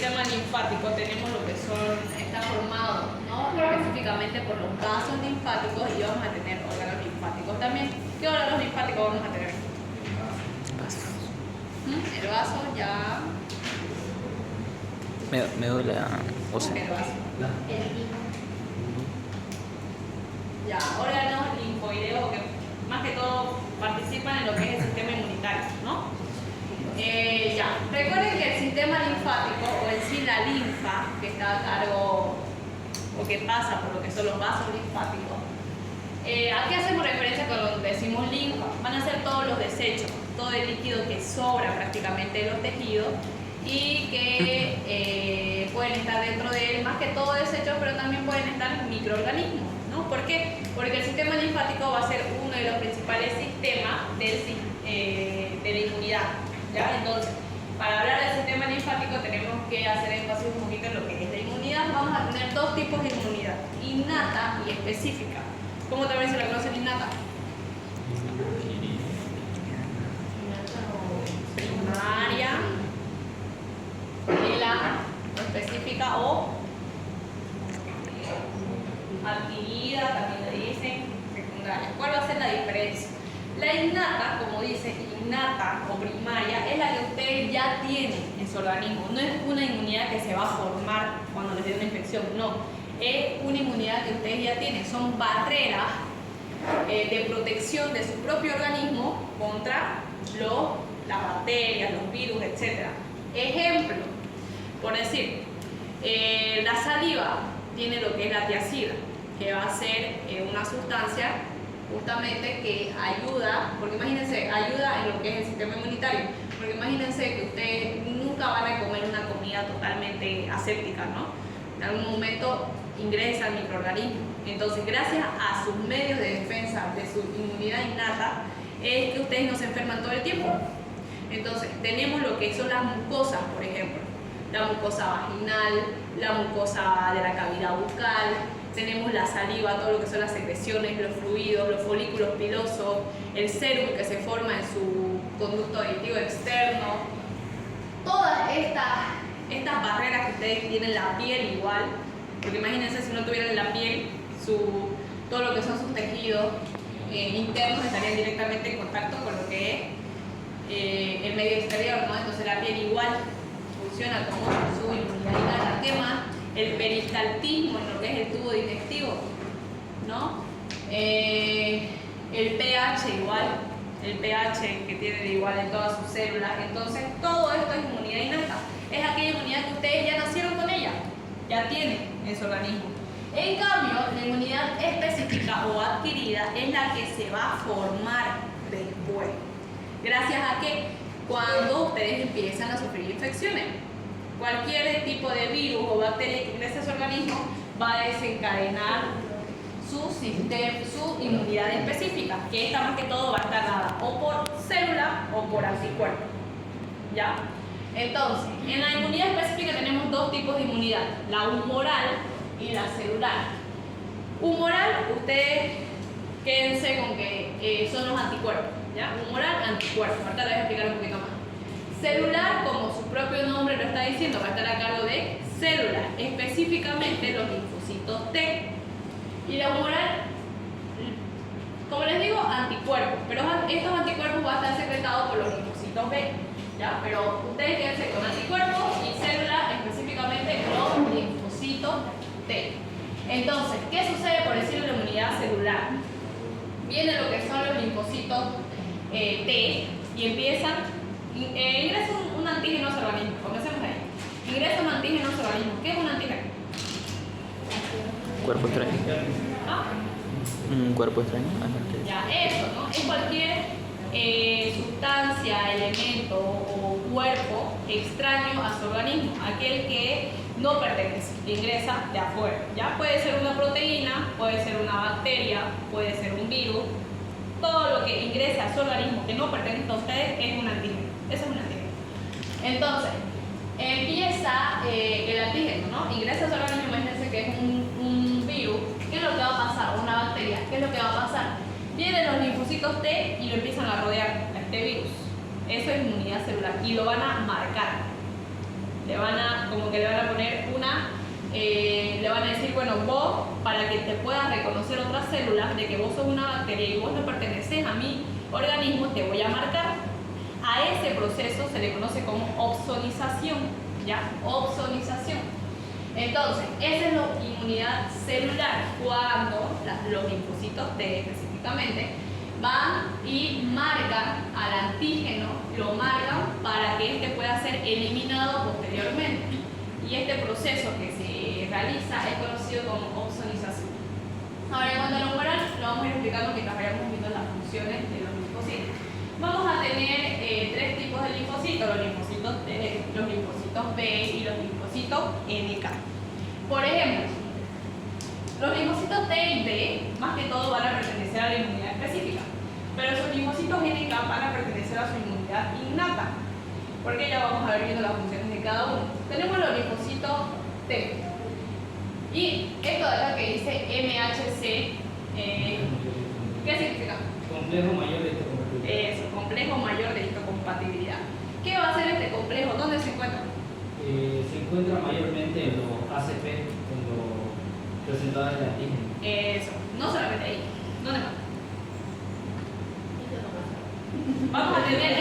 sistema linfático tenemos lo que son, está formado, ¿no? Específicamente por los vasos linfáticos y vamos a tener órganos linfáticos también. ¿Qué órganos linfáticos vamos a tener? El vaso ya. Me duele o sea. El vaso. Ya, órganos linfoideos que más que todo participan en lo que es el sistema inmunitario, ¿no? Ya, recuerden que el sistema linfático o en sí la linfa que está a cargo o que pasa por lo que son los vasos linfáticos, ¿a qué hacemos referencia cuando decimos linfa? Van a ser todos los desechos, todo el líquido que sobra prácticamente de los tejidos y que pueden estar dentro de él, más que todo desechos, pero también pueden estar microorganismos, ¿no? ¿Por qué? Porque el sistema linfático va a ser uno de los principales sistemas de la inmunidad, ¿ya? Entonces, para hablar del sistema linfático tenemos que hacer énfasis un poquito en lo que es la inmunidad. Vamos a tener dos tipos de inmunidad, innata y específica. ¿Cómo también se la conocen innata? Primaria y la específica o adquirida, también le dicen secundaria. ¿Cuál va a ser la diferencia? La innata, como dice, innata o primaria, es la que ustedes ya tienen en su organismo. No es una inmunidad que se va a formar cuando les dé una infección, no. Es una inmunidad que ustedes ya tienen. Son barreras de protección de su propio organismo contra las bacterias, los virus, etc. Ejemplo, por decir, la saliva tiene lo que es la tiacida, que va a ser una sustancia justamente que ayuda, porque imagínense, ayuda en lo que es el sistema inmunitario, porque imagínense que ustedes nunca van a comer una comida totalmente aséptica, ¿no? En algún momento ingresa al microorganismo. Entonces, gracias a sus medios de defensa, de su inmunidad innata, es que ustedes no se enferman todo el tiempo. Entonces, tenemos lo que son las mucosas, por ejemplo, la mucosa vaginal, la mucosa de la cavidad bucal, tenemos la saliva, todo lo que son las secreciones, los fluidos, los folículos pilosos, el serum que se forma en su conducto aditivo externo. Todas estas barreras que ustedes tienen en la piel igual, porque imagínense si no tuvieran en la piel todo lo que son sus tejidos internos estarían directamente en contacto con lo que es el medio exterior, ¿no? Entonces la piel igual funciona como su inmunidad innata. ¿Qué más? El peristaltismo en lo que es el tubo digestivo, ¿no? El pH igual, el pH que tiene igual en todas sus células. Entonces todo esto es inmunidad innata, es aquella inmunidad que ustedes ya nacieron con ella, ya tienen en su organismo. En cambio, la inmunidad específica o adquirida es la que se va a formar después, gracias a que cuando ustedes empiezan a sufrir infecciones, cualquier tipo de virus o bacteria que ingrese a su organismo va a desencadenar su inmunidad específica, que esta más que todo va a estar dada o por célula o por anticuerpos, ¿ya? Entonces, en la inmunidad específica tenemos dos tipos de inmunidad, la humoral y la celular. Humoral, ustedes quédense con que son los anticuerpos, ¿ya? Humoral, anticuerpos. Ahorita les voy a explicar un poquito más. Celular, como su propio nombre lo está diciendo, va a estar a cargo de células, específicamente los linfocitos T. Y la humoral, como les digo, anticuerpos, pero estos anticuerpos van a estar secretados por los linfocitos B, ¿ya? Pero ustedes quédense con anticuerpos y células, específicamente los linfocitos T. Entonces, ¿qué sucede por decirlo de la inmunidad celular? Viene lo que son los linfocitos T y empiezan. Ingresa un antígeno a su organismo, comencemos ahí. Ingresa un antígeno a su organismo. ¿Qué es un antígeno? Cuerpo extraño. ¿Ah? Un cuerpo extraño. Ya, eso, ¿no? Es cualquier sustancia, elemento o cuerpo extraño a su organismo, aquel que no pertenece, que ingresa de afuera. Ya puede ser una proteína, puede ser una bacteria, puede ser un virus. Todo lo que ingresa a su organismo que no pertenece a ustedes es un antígeno. Eso es un antígeno. Entonces, empieza el antígeno, ¿no? Ingresa a su organismo, imagínense que es un virus. ¿Qué es lo que va a pasar? Una bacteria. ¿Qué es lo que va a pasar? Vienen los linfocitos T y lo empiezan a rodear a este virus. Eso es inmunidad celular y lo van a marcar. como que le van a poner le van a decir, bueno, vos, para que te puedas reconocer otras células de que vos sos una bacteria y vos no perteneces a mi organismo, te voy a marcar. A ese proceso se le conoce como opsonización, ¿ya? Opsonización. Entonces, esa es la inmunidad celular, cuando los linfocitos T específicamente van y marcan al antígeno, lo marcan para que éste pueda ser eliminado posteriormente. Y este proceso que se realiza es conocido como opsonización. Ahora, en cuanto a lo humoral, lo vamos a ir explicando mientras vayamos viendo las funciones de los linfocitos. Vamos a tener tres tipos de linfocitos, los linfocitos T, los linfocitos B y los linfocitos NK. Por ejemplo, los linfocitos T y B, más que todo, van a pertenecer a la inmunidad específica, pero sus linfocitos NK van a pertenecer a su inmunidad innata, porque ya vamos a ver viendo las funciones de cada uno. Tenemos los linfocitos T, y esto de acá que dice MHC, ¿qué significa? Complejo mayor de histocompatibilidad. Eso, complejo mayor de histocompatibilidad. ¿Qué va a hacer este complejo? ¿Dónde se encuentra? Se encuentra mayormente en los ACP, en los receptores de antígenos. Eso, no solamente ahí. ¿Dónde más? Vamos a tener.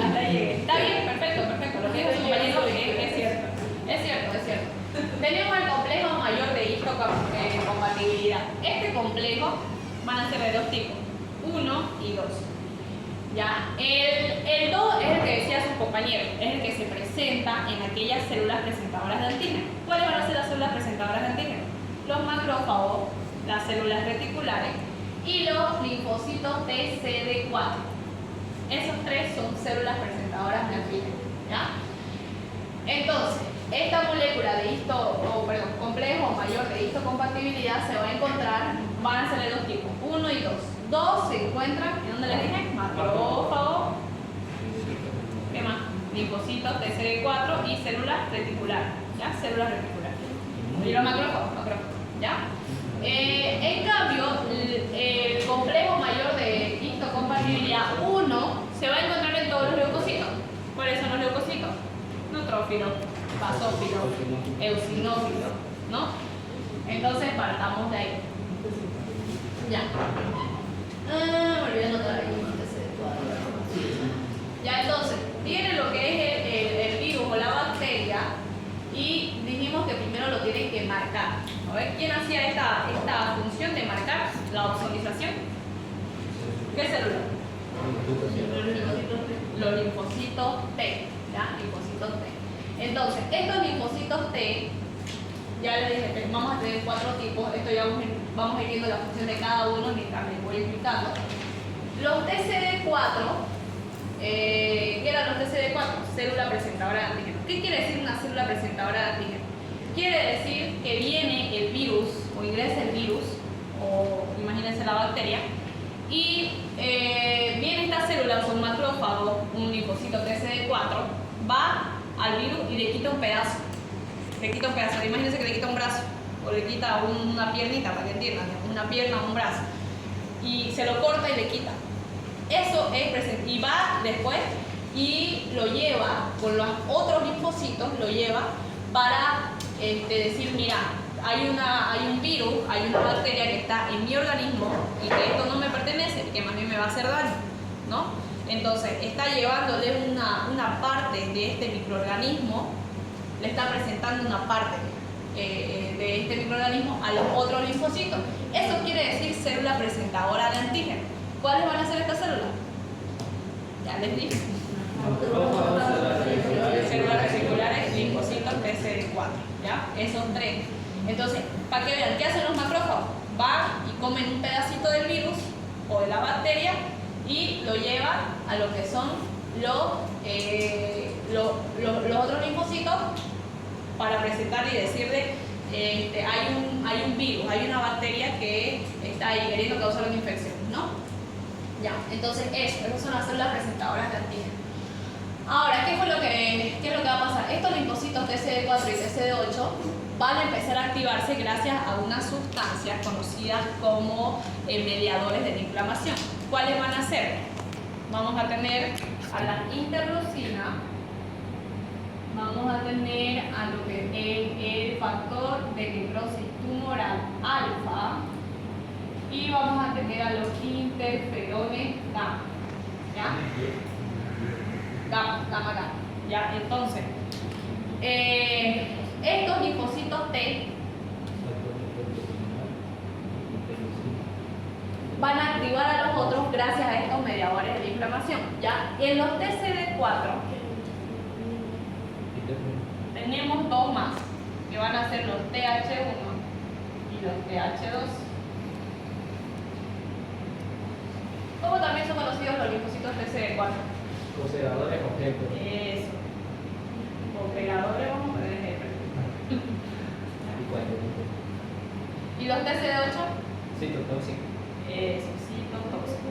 Hasta ahí llegué. Está bien, perfecto. Lo que dijo su compañero es cierto. Es cierto. Tenemos el complejo mayor de histocompatibilidad. Este complejo van a ser de dos tipos, 1 y 2. ¿Ya? El 2 es el que decía su compañero, es el que se presenta en aquellas células presentadoras de antígeno. ¿Cuáles van a ser las células presentadoras de antígeno? Los macrófagos, las células reticulares y los linfocitos TCD4. Esos tres son células presentadoras de antígeno. ¿Ya? Entonces, esta molécula de complejo mayor de histocompatibilidad se va a encontrar, van a ser de dos tipos, 1 y 2. 2 se encuentran, ¿en dónde les dije? Macrófago, ¿qué más? Linfocitos TCD4 y células reticulares, ¿ya? Células reticulares. Y los macrófagos, ¿ya? En cambio, el complejo mayor de histocompatibilidad 1 se va a encontrar en todos los leucocitos. ¿Cuáles son los leucocitos? Neutrófilos, basófilos, eosinófilos, ¿no? Entonces partamos de ahí. Ya. Me olvidé anotar ahí. Ya, entonces, tiene lo que es el virus o la bacteria y dijimos que primero lo tienen que marcar. A ver, ¿quién hacía esta función de marcar la opsonización? ¿Qué célula? Los linfocitos T, ¿ya? Linfocitos T. Entonces, estos linfocitos T, ya les dije que vamos a tener 4 tipos. Esto ya vamos a ir viendo la función de cada uno mientras les voy explicando. Los TCD4, ¿qué eran los TCD4? Célula presentadora de antígeno. ¿Qué quiere decir una célula presentadora de antígeno? Quiere decir que viene el virus o ingresa el virus, o imagínense la bacteria, y viene esta célula, un macrófago, un linfocito TCD4, va al virus y le quita un pedazo. Imagínense que le quita un brazo o le quita una piernita, para que entiendan, una pierna o un brazo, y se lo corta y le quita. Eso es presente, y va después y lo lleva con los otros linfocitos, lo lleva para decir, mira, hay un virus, hay una bacteria que está en mi organismo y que esto no me pertenece y que más bien me va a hacer daño, ¿no? Entonces está llevándole una parte de este microorganismo, le está presentando una parte de este microorganismo a los otros linfocitos. Eso quiere decir célula presentadora de antígeno. ¿Cuáles van a ser estas células? Ya les dije. Células reticulares, linfocitos TCD4, ¿ya? Esos tres. Entonces, para que vean, ¿qué hacen los macrófagos? Van y comen un pedacito del virus o de la bacteria y lo llevan a lo que son los otros linfocitos para presentar y decirle hay un virus, hay una bacteria que está ahí queriendo causar una infección, ¿no? Ya, entonces esas son las células presentadoras de antígeno. Ahora, ¿qué es lo que va a pasar? Estos linfocitos TCD4 y TCD8 van a empezar a activarse gracias a unas sustancias conocidas como mediadores de la inflamación. ¿Cuáles van a ser? Vamos a tener a la interleucina, vamos a tener a lo que es el factor de necrosis tumoral alfa y vamos a tener a los interferones gamma. ¿Ya? Gamma. ¿Ya? Entonces, estos linfocitos T van a activar a los otros gracias a estos mediadores de inflamación. ¿Ya? En los TCD4 tenemos dos más, que van a ser los TH1 y los TH2. ¿Cómo también son conocidos los linfocitos TCD4? Conservadores objetos. Eso. Operadores, vamos a poner ejemplo. ¿Y los TCD8? Citotóxico. Eso, citotóxico.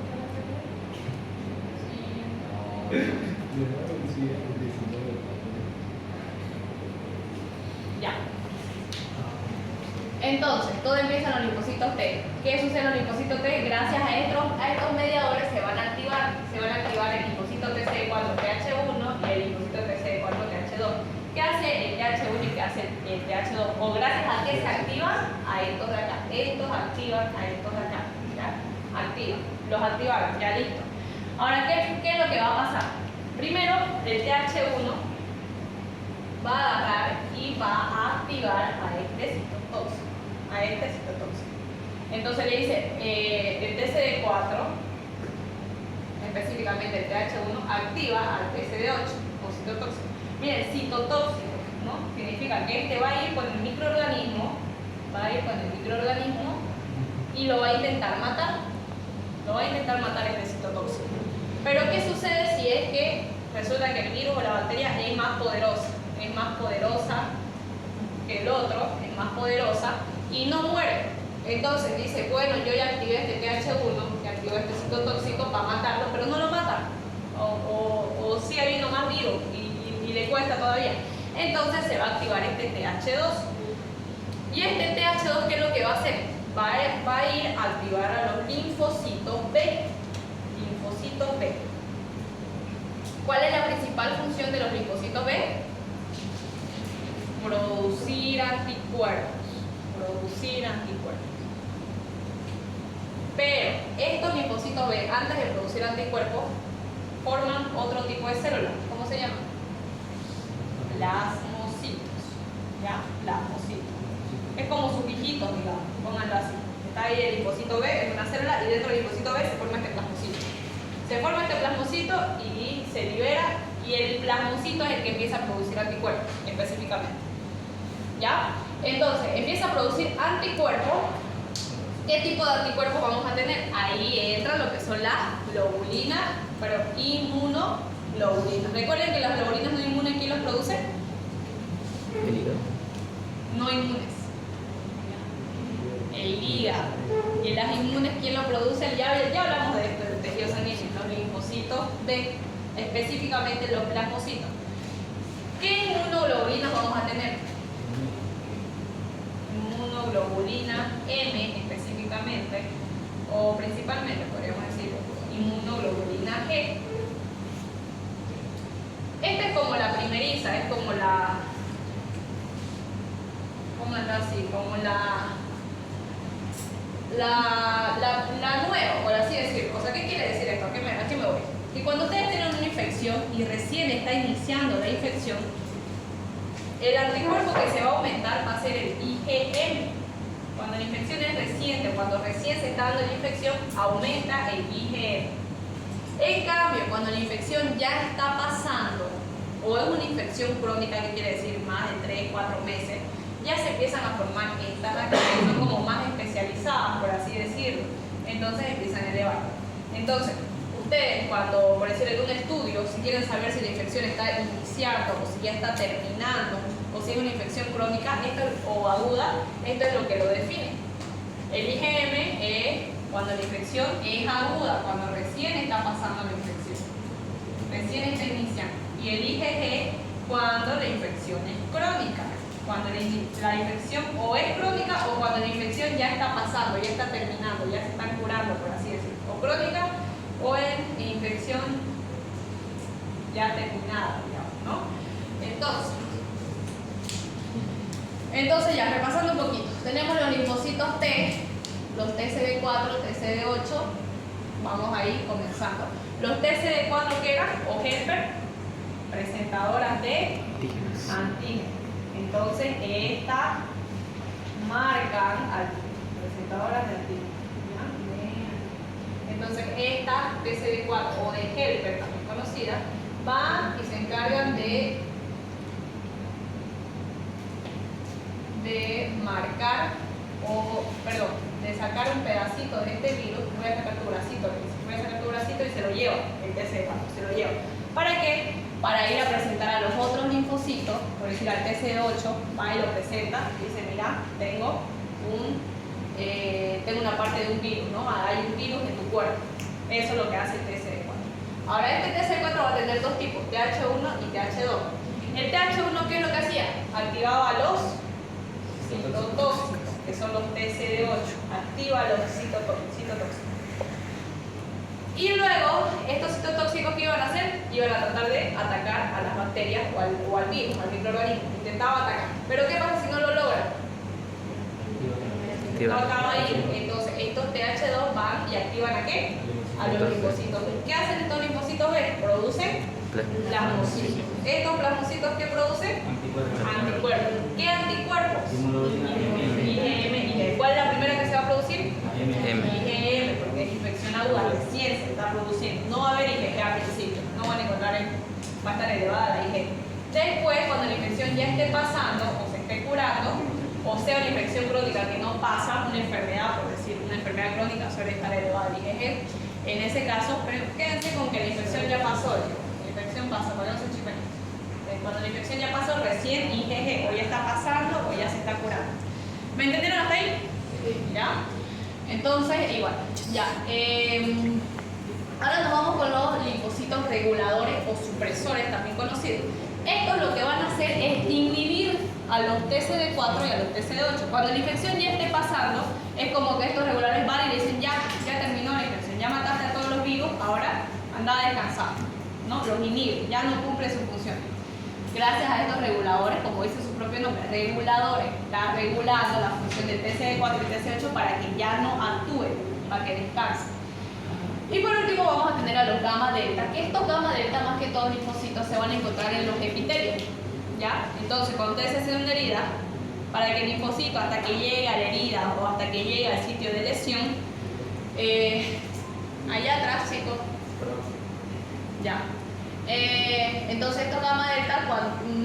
Ya. Entonces, todo empieza en los linfocitos T. ¿Qué sucede en los linfocitos T? Gracias a estos mediadores se van a activar el linfocito TCD4 TH1 y el linfocito TCD4 TH2. ¿Qué hace el TH1 y qué hace el TH2? O gracias a que se activan a estos de acá. Estos activan a estos de acá. ¿Ya? Activan. Los activaron, ya listo. Ahora, ¿qué es lo que va a pasar? Primero, el TH1 va a agarrar y va a activar a este citotóxico. Entonces le dice, el TCD4, específicamente el TH1, activa al TCD8 o citotóxico. Miren, citotóxico, ¿no? Significa que este va a ir con el microorganismo, y lo va a intentar matar. Este citotóxico. Pero ¿qué sucede si es que resulta que el virus o la bacteria es más poderosa que el otro, es más poderosa y no muere? Entonces dice, bueno, yo ya activé este TH1, ya activé este citotóxico para matarlo, pero no lo mata. O sí ha habido más virus y le cuesta todavía. Entonces se va a activar este TH2. Y este TH2, ¿qué es lo que va a hacer? Va a ir a activar a los linfocitos B. ¿Cuál es la principal función de los linfocitos B? Producir anticuerpos. Pero estos linfocitos B, antes de producir anticuerpos, forman otro tipo de células. ¿Cómo se llaman? Plasmocitos. ¿Ya? Plasmocitos. Es como sus hijitos, digamos, pónganlo así. Está ahí el linfocito B, es una célula, y dentro del linfocito B se forma este plasmocito. Se forma este plasmocito y se libera, y el plasmocito es el que empieza a producir anticuerpos, específicamente. ¿Ya? Entonces, empieza a producir anticuerpos. ¿Qué tipo de anticuerpos vamos a tener? Ahí entra lo que son las globulinas, pero inmunoglobulinas. Recuerden que las globulinas no inmunes, ¿quién los produce? El hígado. No inmunes. El hígado. Y las inmunes, ¿quién lo produce? Ya hablamos de esto, del tejido sanguíneo, los linfocitos B, específicamente los plasmocitos. ¿Qué inmunoglobulinas vamos a tener? Inmunoglobulina M específicamente, o principalmente podríamos decir inmunoglobulina G. Esta es como la primeriza, es como la, ¿cómo es así? Como la nueva, por así decirlo. O sea, ¿qué quiere decir esto? ¿A qué me voy? Que cuando ustedes tienen una infección y recién está iniciando la infección, el anticuerpo que se va a aumentar va a ser el IgM. Cuando la infección es reciente, cuando recién se está dando la infección, aumenta el IgM. En cambio, cuando la infección ya está pasando, o es una infección crónica, que quiere decir más de 3-4 meses, ya se empiezan a formar estas bacterias que son como más especializadas, por así decirlo. Entonces empiezan a elevar. Entonces, ustedes cuando, por decir, en un estudio, si quieren saber si la infección está iniciando o si ya está terminando, o si es una infección crónica o aguda, esto es lo que lo define. El IgM es cuando la infección es aguda, cuando recién está pasando la infección, recién está iniciando. Y el IgG cuando la infección es crónica, cuando la infección o es crónica o cuando la infección ya está pasando, ya está terminando, ya se están curando, por así decirlo. O crónica o en infección ya terminada, digamos, ¿no? Entonces ya repasando un poquito, tenemos los linfocitos T, los TCD4, TCD8, vamos ahí comenzando. Los TCD4 que eran, o helper, presentadoras de antígenos. Entonces estas marcan presentadoras de antígenos. Entonces estas TCD4 o de helper, también conocidas, van y se encargan de marcar, de sacar un pedacito de este virus. Voy a sacar tu bracito y se lo lleva, el TCD4 se lo lleva. ¿Para qué? Para ir a presentar a los otros linfocitos, por decir al TCD8, va y lo presenta, y dice, mira, tengo una parte de un virus, ¿no? Hay un virus en tu cuerpo. Eso es lo que hace el TCD4. Ahora este TCD4 va a tener dos tipos, TH1 y TH2. El TH1, ¿qué es lo que hacía? Activaba los citotóxicos, que son los TCD8, activa los citotóxicos. Y luego, estos citotóxicos, ¿qué iban a hacer? Iban a tratar de atacar a las bacterias o al virus, al microorganismo. Intentaba atacar. Pero ¿qué pasa si no lo logra? No acaba ahí. Entonces, estos TH2 van y activan ¿a qué? A los linfocitos B. ¿Qué hacen estos linfocitos B? Producen plasmocitos. ¿Estos plasmocitos qué producen? Anticuerpos. ¿Qué anticuerpos? IgM. ¿Cuál es la primera que se va a producir? IgM, porque es infección aguda, recién se está produciendo. No va a haber IgG al principio, no van a encontrar, va a estar elevada la IgG. Después, cuando la infección ya esté pasando o se esté curando, o sea una infección crónica que no pasa, una enfermedad, por decir, una enfermedad crónica suele estar elevada la IgG. En ese caso, pero quédense con que la infección ya pasó, la infección pasa, para no se chipen. Cuando la infección ya pasó, recién IgG, o ya está pasando o ya se está curando. ¿Me entendieron hasta ahí? ¿Ya? Entonces, igual, ya. Ahora nos vamos con los linfocitos reguladores o supresores, también conocidos. Estos lo que van a hacer es inhibir a los TCD4 y a los TCD8. Cuando la infección ya esté pasando, es como que estos reguladores van y dicen, ya terminó la infección, ya mataste a todos los virus, ahora anda a descansar, ¿no? Los inhibe, ya no cumple su función. Gracias a estos reguladores, como dice su propio nombre, reguladores, está regulando la función del TCD4 y TCD8 para que ya no actúe, para que descanse. Y por último vamos a tener a los gamma delta, que estos gamma delta más que todos linfocitos se van a encontrar en los epitelios, ¿ya? Entonces cuando ustedes hacen una herida, para que el linfocito hasta que llegue a la herida o hasta que llegue al sitio de lesión, allá atrás, chicos, ya. Entonces estos gamma delta,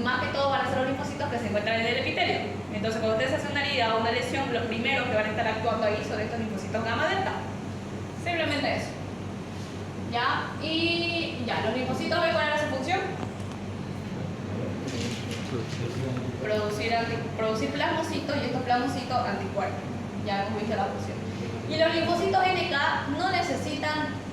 más que todo van a ser los linfocitos que se encuentran en el epitelio. Entonces cuando ustedes hacen una herida o una lesión, los primeros que van a estar actuando ahí son estos linfocitos gamma delta. Simplemente eso. ¿Ya? Y ya, los linfocitos B, ¿cuál era su función? Producir plasmocitos y estos plasmocitos anticuerpos. Ya hemos visto la función. Y los linfocitos NK no necesitan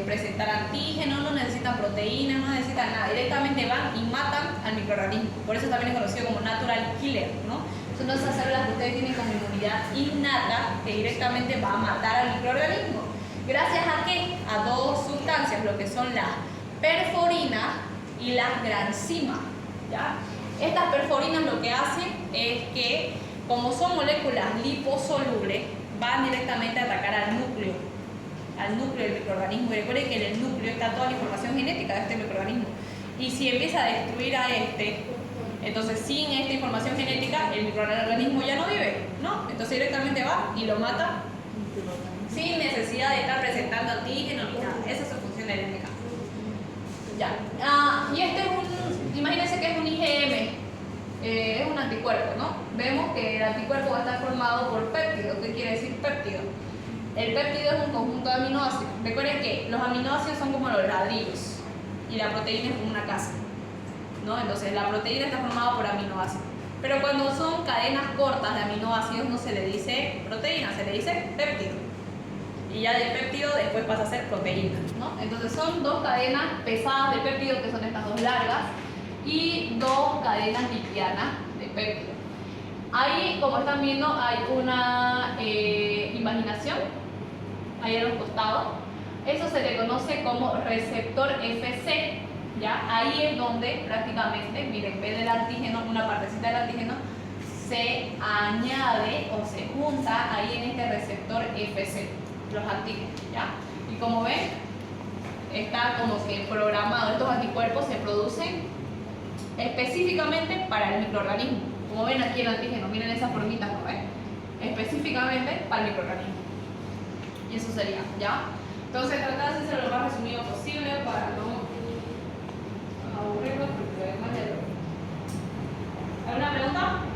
presentar antígenos, no necesitan proteínas, no necesitan nada. Directamente van y matan al microorganismo. Por eso también es conocido como natural killer, ¿no? Son esas células que ustedes tienen como inmunidad innata que directamente va a matar al microorganismo. ¿Gracias a qué? A dos sustancias, lo que son las perforinas y las granzimas, ¿ya? Estas perforinas lo que hacen es que, como son moléculas liposolubles, van directamente a atacar al núcleo del microorganismo. Y recuerden que en el núcleo está toda la información genética de este microorganismo. Y si empieza a destruir a entonces sin esta información genética, el microorganismo ya no vive, ¿no? Entonces directamente va y lo mata sin necesidad de estar presentando antígenos ni nada. Esa es su función del NK. Ya. Y este es imagínense que es un IgM, es un anticuerpo, ¿no? Vemos que el anticuerpo va a estar formado por péptidos. ¿Qué quiere decir péptido? El péptido es un conjunto de aminoácidos. Recuerden que los aminoácidos son como los ladrillos y la proteína es como una casa, ¿no? Entonces la proteína está formada por aminoácidos. Pero cuando son cadenas cortas de aminoácidos no se le dice proteína, se le dice péptido. Y ya del péptido después pasa a ser proteína, ¿no? Entonces son dos cadenas pesadas de péptido, que son estas dos largas, y dos cadenas lipianas de péptido. Ahí, como están viendo, hay una invaginación, ahí a los costados. Eso se le conoce como receptor Fc, ¿ya? Ahí es donde prácticamente, miren, en vez del antígeno, una partecita del antígeno, se añade o se junta ahí en este receptor Fc, los antígenos, ¿ya? Y como ven, está como que programado, estos anticuerpos se producen específicamente para el microorganismo. Como ven aquí el antígeno, miren esas formitas, ¿no ven? Específicamente para el microorganismo. Y eso sería, ¿ya? Entonces tratar de hacerlo lo más resumido posible para no aburrirnos porque además ya lo... ¿Alguna pregunta?